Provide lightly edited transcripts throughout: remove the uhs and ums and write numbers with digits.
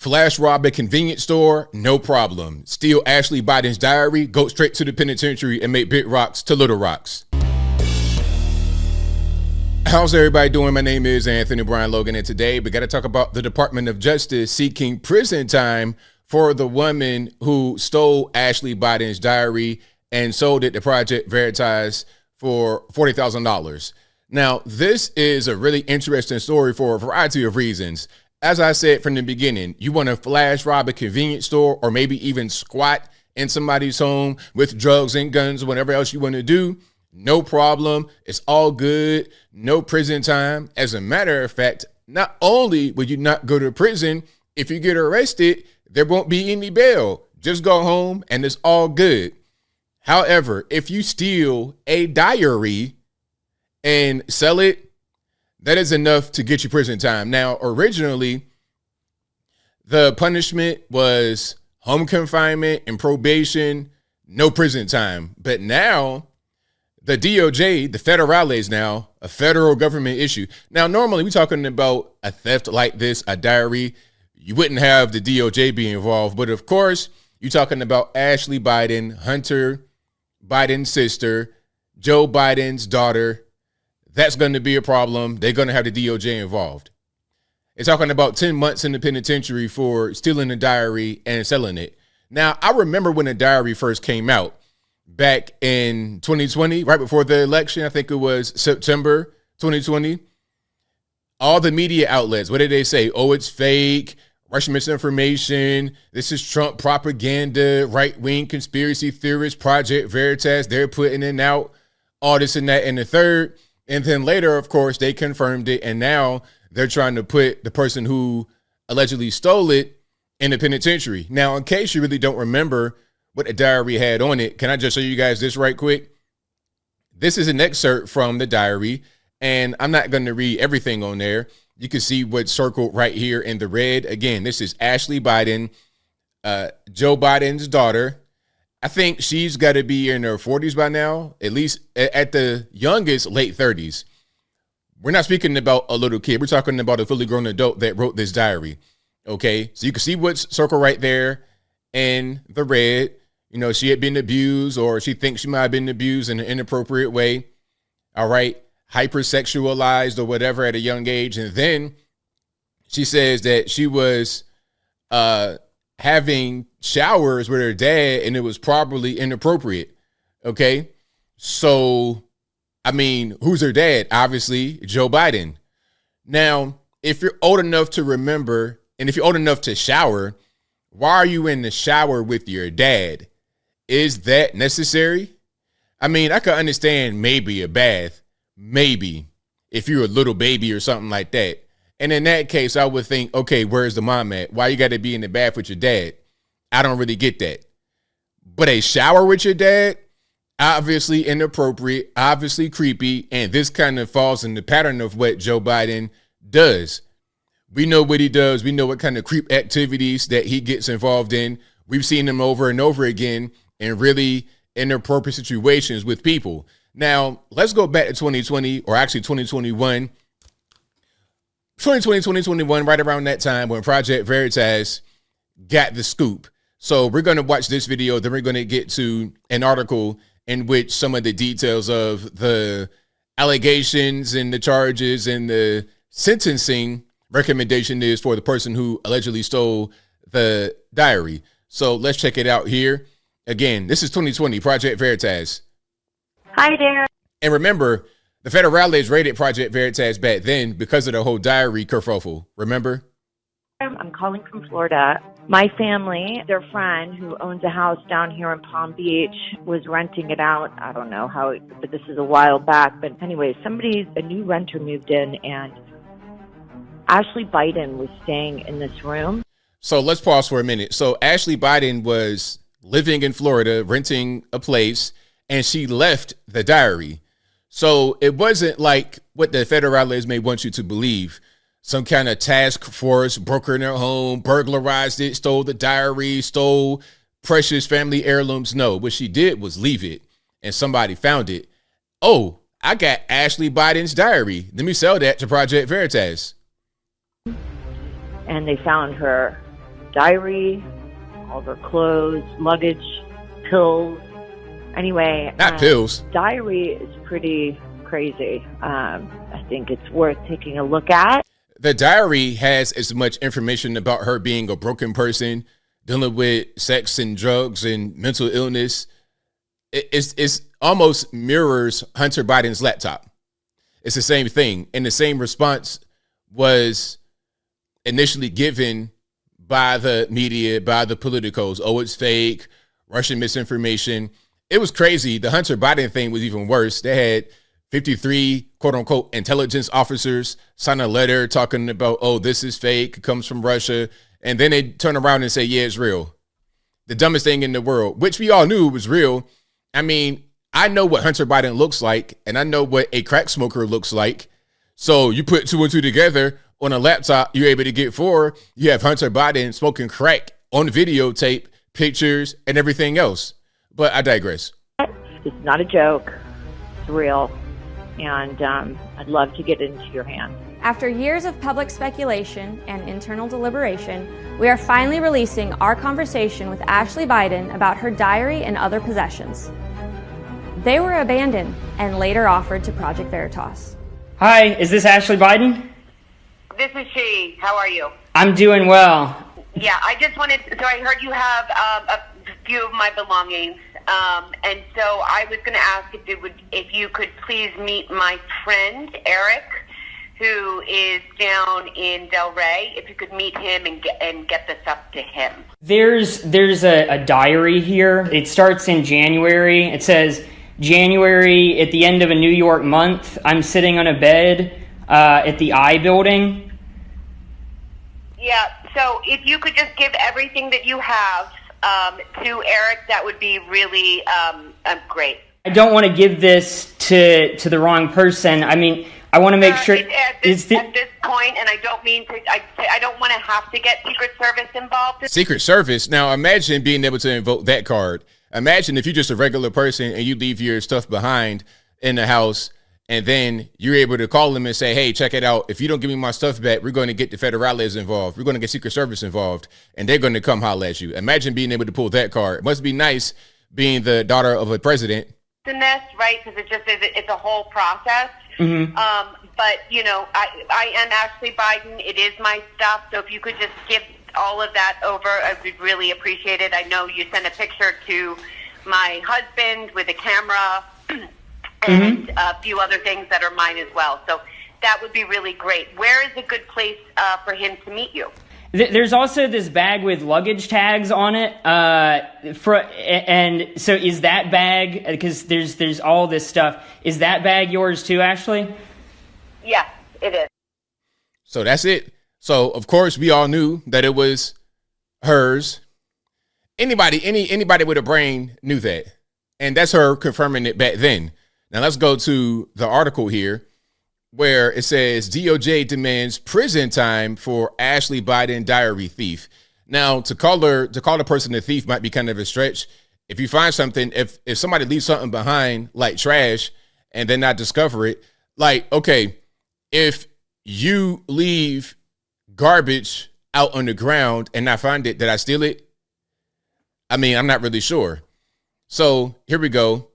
Flash rob a convenience store, no problem. Steal Ashley Biden's diary, go straight to the penitentiary and make big rocks to little rocks. How's everybody doing? My name is Anthony Brian Logan, and today we got to talk about the Department of Justice seeking prison time for the woman who stole Ashley Biden's diary and sold it to Project Veritas for $40,000. Now, this is a really interesting story for a variety of reasons. As I said from the beginning, you want to flash rob a convenience store or maybe even squat in somebody's home with drugs and guns, whatever else you want to do. No problem. It's all good. No prison time. As a matter of fact, not only would you not go to prison, if you get arrested, there won't be any bail. Just go home and it's all good. However, if you steal a diary and sell it, that is enough to get you prison time. Now, originally, the punishment was home confinement and probation, no prison time. But now, the DOJ, the federales now, a federal government issue. Now, normally we're talking about a theft like this, a diary. You wouldn't have the DOJ be involved. But of course, you're talking about Ashley Biden, Hunter Biden's sister, Joe Biden's daughter. That's going to be a problem. They're going to have the DOJ involved. They're talking about 10 months in the penitentiary for stealing a diary and selling it. Now, I remember when the diary first came out. Back in 2020, right before the election, I think it was September 2020, all the media outlets, what did they say? Oh, it's fake, Russian misinformation, this is Trump propaganda, right-wing conspiracy theorists, Project Veritas, they're putting it out, all this and that and the third. And then later, of course, they confirmed it, and now they're trying to put the person who allegedly stole it in the penitentiary. Now, in case you really don't remember what the diary had on it, can I just show you guys this right quick? This is an excerpt from the diary, and I'm not going to read everything on there. You can see what's circled right here in the red. Again, this is Ashley Biden, Joe Biden's daughter. I think she's got to be in her 40s by now, at least at the youngest, late 30s. We're not speaking about a little kid. We're talking about a fully grown adult that wrote this diary. Okay, so you can see what's circled right there in the red. You know, she had been abused, or she thinks she might have been abused in an inappropriate way. All right. Hypersexualized or whatever at a young age. And then she says that she was having showers with her dad and it was probably inappropriate. Okay. So, I mean, who's her dad? Obviously, Joe Biden. Now, if you're old enough to remember, and if you're old enough to shower, why are you in the shower with your dad? Is that necessary? I mean, I could understand maybe a bath, maybe if you're a little baby or something like that. And in that case, I would think, okay, where's the mom at? Why you got to be in the bath with your dad? I don't really get that. But a shower with your dad, obviously inappropriate, obviously creepy. And this kind of falls in the pattern of what Joe Biden does. We know what he does. We know what kind of creep activities that he gets involved in. We've seen him over and over again in really inappropriate situations with people. Now, let's go back to 2020, or actually 2021. 2021, right around that time when Project Veritas got the scoop. So we're going to watch this video, then we're going to get to an article in which some of the details of the allegations and the charges and the sentencing recommendation is for the person who allegedly stole the diary. So let's check it out here. Again, this is 2020, Project Veritas. Hi there. And remember, the federales raided Project Veritas back then because of the whole diary kerfuffle. Remember? I'm calling from Florida. My family, their friend who owns a house down here in Palm Beach, was renting it out. I don't know how, but this is a while back. But anyway, a new renter moved in, and Ashley Biden was staying in this room. So let's pause for a minute. So Ashley Biden was living in Florida, renting a place, and she left the diary. So it wasn't like what the federales may want you to believe. Some kind of task force broke in her home, burglarized it, stole the diary, stole precious family heirlooms. No, what she did was leave it, and somebody found it. Oh, I got Ashley Biden's diary. Let me sell that to Project Veritas. And they found her diary, all of her clothes, luggage, pills. Anyway, Not pills. Diary is pretty crazy. I think it's worth taking a look at. The diary has as much information about her being a broken person, dealing with sex and drugs and mental illness. It's almost mirrors Hunter Biden's laptop. It's the same thing. And the same response was initially given by the media, by the politicos. Oh, it's fake, Russian misinformation. It was crazy. The Hunter Biden thing was even worse. They had 53 quote unquote intelligence officers sign a letter talking about, oh, this is fake, it comes from Russia. And then they turn around and say, yeah, it's real. The dumbest thing in the world, which we all knew was real. I mean, I know what Hunter Biden looks like, and I know what a crack smoker looks like. So you put two and two together on a laptop, you're able to get four. You have Hunter Biden smoking crack on videotape, pictures, and everything else. But I digress. It's not a joke. It's real. And I'd love to get it into your hands. After years of public speculation and internal deliberation, we are finally releasing our conversation with Ashley Biden about her diary and other possessions. They were abandoned and later offered to Project Veritas. Hi, is this Ashley Biden? This is she. How are you? I'm doing well. Yeah, I just wanted, so I heard you have a few of my belongings, and so I was going to ask if you could please meet my friend, Eric, who is down in Del Rey, if you could meet him and get this up to him. There's a diary here. It starts in January. It says, January at the end of a New York month, I'm sitting on a bed at the I building. Yeah, so if you could just give everything that you have to Eric, that would be really great. I don't want to give this to the wrong person. I mean, I want to make sure at this point, and I don't mean to. I don't want to have to get Secret Service involved. Secret Service. Now, imagine being able to invoke that card. Imagine if you're just a regular person and you leave your stuff behind in the house, and then you're able to call them and say, "Hey, check it out. If you don't give me my stuff back, we're going to get the federales involved. We're going to get Secret Service involved, and they're going to come holler at you." Imagine being able to pull that card. It must be nice being the daughter of a president. In this, right? Because it's a whole process. Mm-hmm. But you know, I am Ashley Biden. It is my stuff. So if you could just give all of that over, I would really appreciate it. I know you sent a picture to my husband with a camera and a few other things that are mine as well. So that would be really great. Where is a good place for him to meet you? There's also this bag with luggage tags on it. And so is that bag, because there's all this stuff, is that bag yours too, Ashley? Yes, it is. So that's it. So of course we all knew that it was hers. Anybody with a brain knew that. And that's her confirming it back then. Now let's go to the article here, where it says DOJ demands prison time for Ashley Biden diary thief. Now, to call the person a thief might be kind of a stretch. If you find something, if somebody leaves something behind like trash and then not discover it, like, okay, if you leave garbage out on the ground and I find it, did I steal it? I mean, I'm not really sure. So here we go.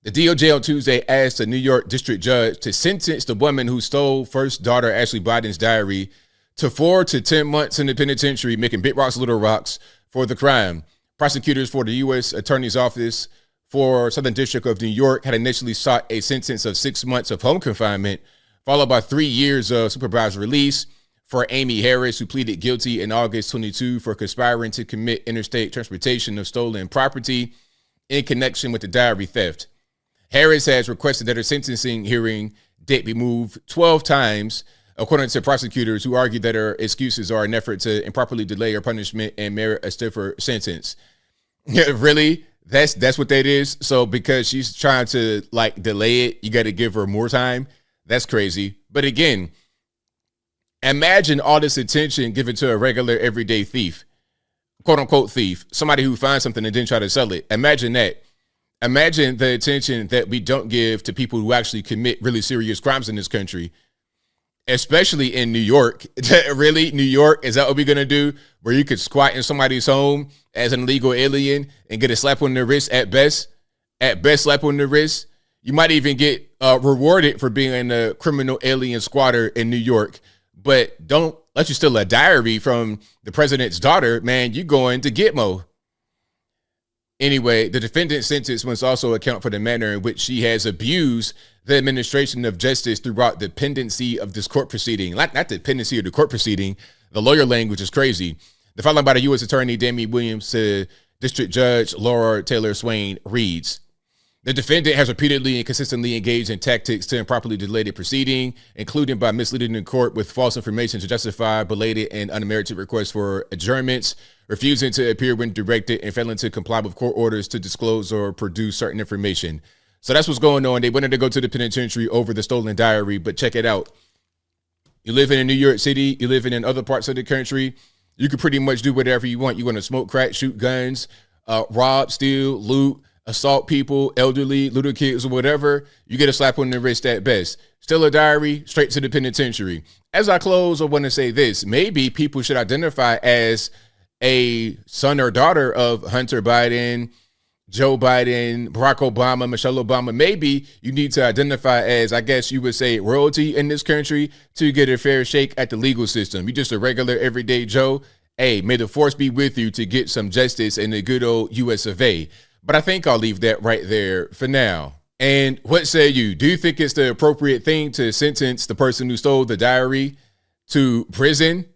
The DOJ on Tuesday asked a New York district judge to sentence the woman who stole first daughter Ashley Biden's diary to 4 to 10 months in the penitentiary, making big rocks little rocks for the crime. Prosecutors for the U.S. Attorney's Office for Southern District of New York had initially sought a sentence of 6 months of home confinement, followed by 3 years of supervised release for Amy Harris, who pleaded guilty in August 22 for conspiring to commit interstate transportation of stolen property in connection with the diary theft. Harris has requested that her sentencing hearing date be moved 12 times, according to prosecutors who argue that her excuses are an effort to improperly delay her punishment and merit a stiffer sentence. Yeah, really? That's what that is? So because she's trying to like delay it, you got to give her more time? That's crazy. But again, imagine all this attention given to a regular everyday thief, quote unquote thief, somebody who finds something and then try to sell it. Imagine that. Imagine the attention that we don't give to people who actually commit really serious crimes in this country. especially in New York. Really, New York? Is that what we're going to do? Where you could squat in somebody's home as an illegal alien and get a slap on the wrist at best? At best, slap on the wrist. You might even get rewarded for being a criminal alien squatter in New York. But don't let you steal a diary from the president's daughter. Man, you going to Gitmo. Anyway, the defendant's sentence must also account for the manner in which she has abused the administration of justice throughout the pendency of this court proceeding. Not the pendency of the court proceeding. The lawyer language is crazy. The filing by the U.S. Attorney Damie Williams to District Judge Laura Taylor Swain reads, the defendant has repeatedly and consistently engaged in tactics to improperly delay the proceeding, including by misleading the court with false information to justify belated and unmerited requests for adjournments, refusing to appear when directed, and failing to comply with court orders to disclose or produce certain information. So that's what's going on. They wanted to go to the penitentiary over the stolen diary, but check it out. You live in New York City, you live in other parts of the country, you can pretty much do whatever you want. You want to smoke crack, shoot guns, rob, steal, loot, assault people, elderly, little kids, or whatever, you get a slap on the wrist at best. Steal a diary, straight to the penitentiary. As I close, I want to say this. Maybe people should identify as a son or daughter of Hunter Biden, Joe Biden, Barack Obama, Michelle Obama. Maybe you need to identify as, I guess you would say, royalty in this country to get a fair shake at the legal system. You're just a regular everyday Joe. Hey, may the force be with you to get some justice in the good old US of A. But I think I'll leave that right there for now. And what say you? Do you think it's the appropriate thing to sentence the person who stole the diary to prison?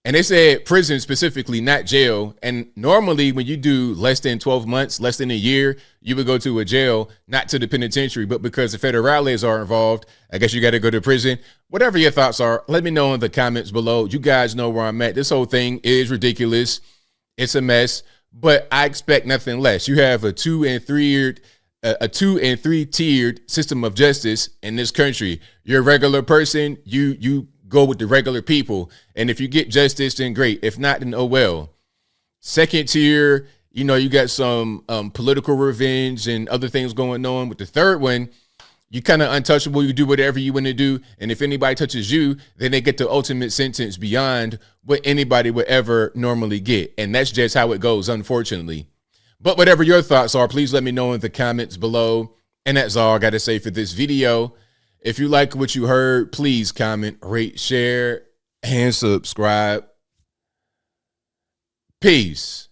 And they said prison specifically, not jail. And normally when you do less than 12 months, less than a year, you would go to a jail, not to the penitentiary. But because the federales are involved, I guess you got to go to prison. Whatever your thoughts are, let me know in the comments below. You guys know where I'm at. This whole thing is ridiculous. It's a mess. But I expect nothing less. You have a 2 and 3 tiered system of justice in this country. You're a regular person. You go with the regular people. And if you get justice, then great. If not, then oh well. Second tier, you got some political revenge and other things going on. With the third one, you kind of untouchable. You do whatever you want to do. And if anybody touches you, then they get the ultimate sentence beyond what anybody would ever normally get. And that's just how it goes, unfortunately. But whatever your thoughts are, please let me know in the comments below. And that's all I got to say for this video. If you like what you heard, please comment, rate, share, and subscribe. Peace.